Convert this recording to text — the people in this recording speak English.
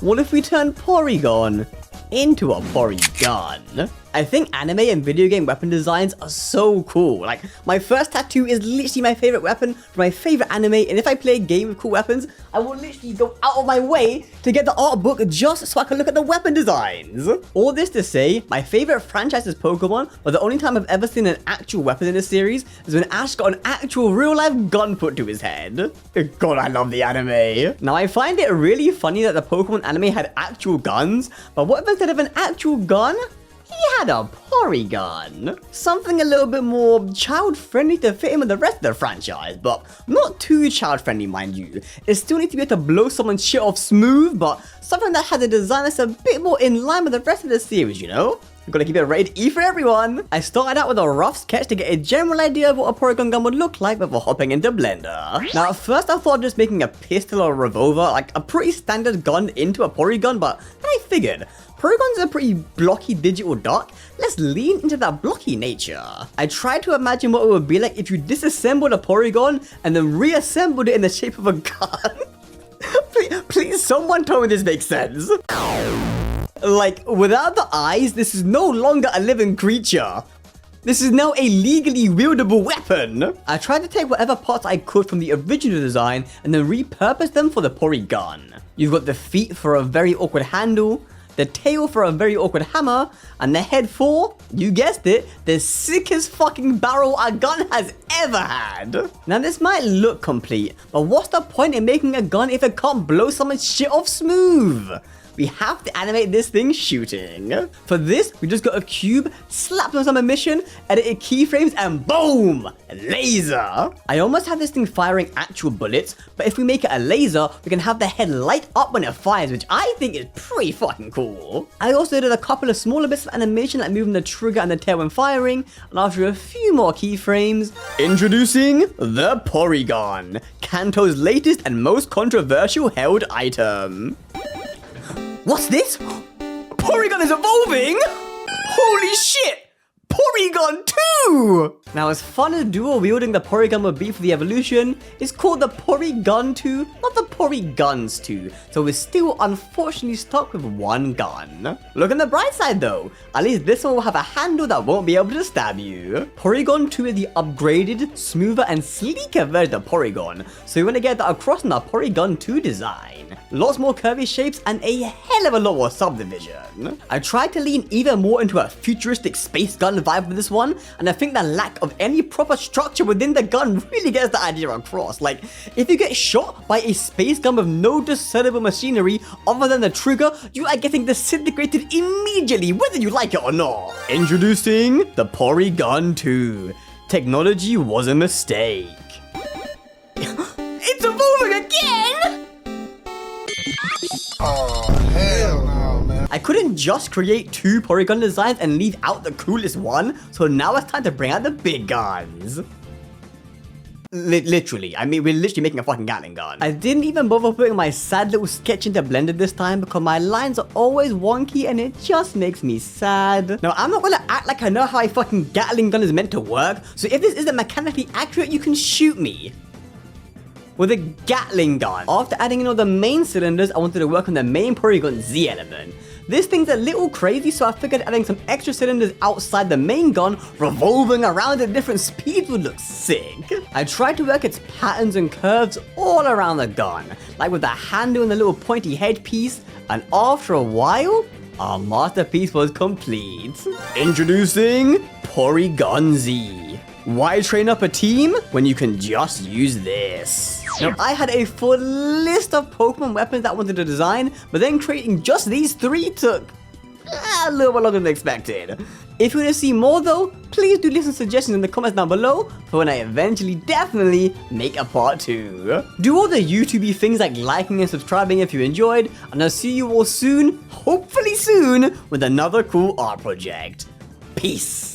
What if we turn porygon into a poryGUN? I think anime and video game weapon designs are so cool. Like, my first tattoo is literally my favorite weapon from my favorite anime, and if I play a game with cool weapons, I will literally go out of my way to get the art book just so I can look at the weapon designs. All this to say, my favorite franchise is Pokemon, but the only time I've ever seen an actual weapon in a series is when Ash got an actual real-life gun put to his head. God, I love the anime. Now, I find it really funny that the Pokemon anime had actual guns, but what if instead of an actual gun, he had a porygon? Something a little bit more child-friendly to fit in with the rest of the franchise, but not too child-friendly, mind you. It still needs to be able to blow someone's shit off smooth, but something that has a design that's a bit more in line with the rest of the series, you know? We've got to keep it rated E for everyone. I started out with a rough sketch to get a general idea of what a porygon gun would look like before hopping into Blender. Now, at first I thought of just making a pistol or a revolver, like a pretty standard gun, into a porygon, but then I figured, porygons are pretty blocky digital dark. Let's lean into that blocky nature. I tried to imagine what it would be like if you disassembled a porygon and then reassembled it in the shape of a gun. please, someone tell me this makes sense. Like, without the eyes, this is no longer a living creature. This is now a legally wieldable weapon. I tried to take whatever parts I could from the original design and then repurpose them for the porygon. You've got the feet for a very awkward handle, the tail for a very awkward hammer, and the head for, you guessed it, the sickest fucking barrel a gun has ever had. Now this might look complete, but what's the point in making a gun if it can't blow someone's shit off smooth? We have to animate this thing shooting. For this, we just got a cube, slapped on some emission, edited keyframes, and boom! Laser! I almost have this thing firing actual bullets, but if we make it a laser, we can have the head light up when it fires, which I think is pretty fucking cool. I also did a couple of smaller bits of animation, like moving the trigger and the tail when firing, and after a few more keyframes, introducing the porygon, Kanto's latest and most controversial held item. What's this? Porygon is evolving? Holy shit! porygon 2! Now, as fun as dual wielding the porygon would be for the evolution, it's called the poryGUN 2, not the poryGUNs 2, so we're still unfortunately stuck with one gun. Look on the bright side though, at least this one will have a handle that won't be able to stab you. Porygon 2 is the upgraded, smoother and sleeker version of Porygon, so you want to get that across in the porygon 2 design. Lots more curvy shapes and a hell of a lot more subdivision. I tried to lean even more into a futuristic space gun vibe with this one, and I think the lack of any proper structure within the gun really gets the idea across. Like, if you get shot by a space gun with no discernible machinery other than the trigger, you are getting disintegrated immediately, whether you like it or not. Introducing the porygon 2. Technology was a mistake. It's evolving again! Oh, hell no, man. I couldn't just create 2 porygon designs and leave out the coolest one, so now it's time to bring out the big guns. Literally, I mean, we're literally making a fucking Gatling gun. I didn't even bother putting my sad little sketch into Blender this time because my lines are always wonky and it just makes me sad. Now, I'm not gonna act like I know how a fucking Gatling gun is meant to work, so if this isn't mechanically accurate, you can shoot me with a Gatling gun. After adding in all the main cylinders, I wanted to work on the main porygon Z element. This thing's a little crazy, so I figured adding some extra cylinders outside the main gun, revolving around at different speeds, would look sick. I tried to work its patterns and curves all around the gun, like with the handle and the little pointy headpiece, and after a while, our masterpiece was complete. Introducing porygon Z. Why train up a team when you can just use this? Now, I had a full list of Pokemon weapons that I wanted to design, but then creating just these 3 took a little bit longer than expected. If you want to see more though, please do leave some suggestions in the comments down below for when I eventually definitely make a part 2. Do all the YouTubey things like liking and subscribing if you enjoyed, and I'll see you all soon, hopefully soon, with another cool art project. Peace.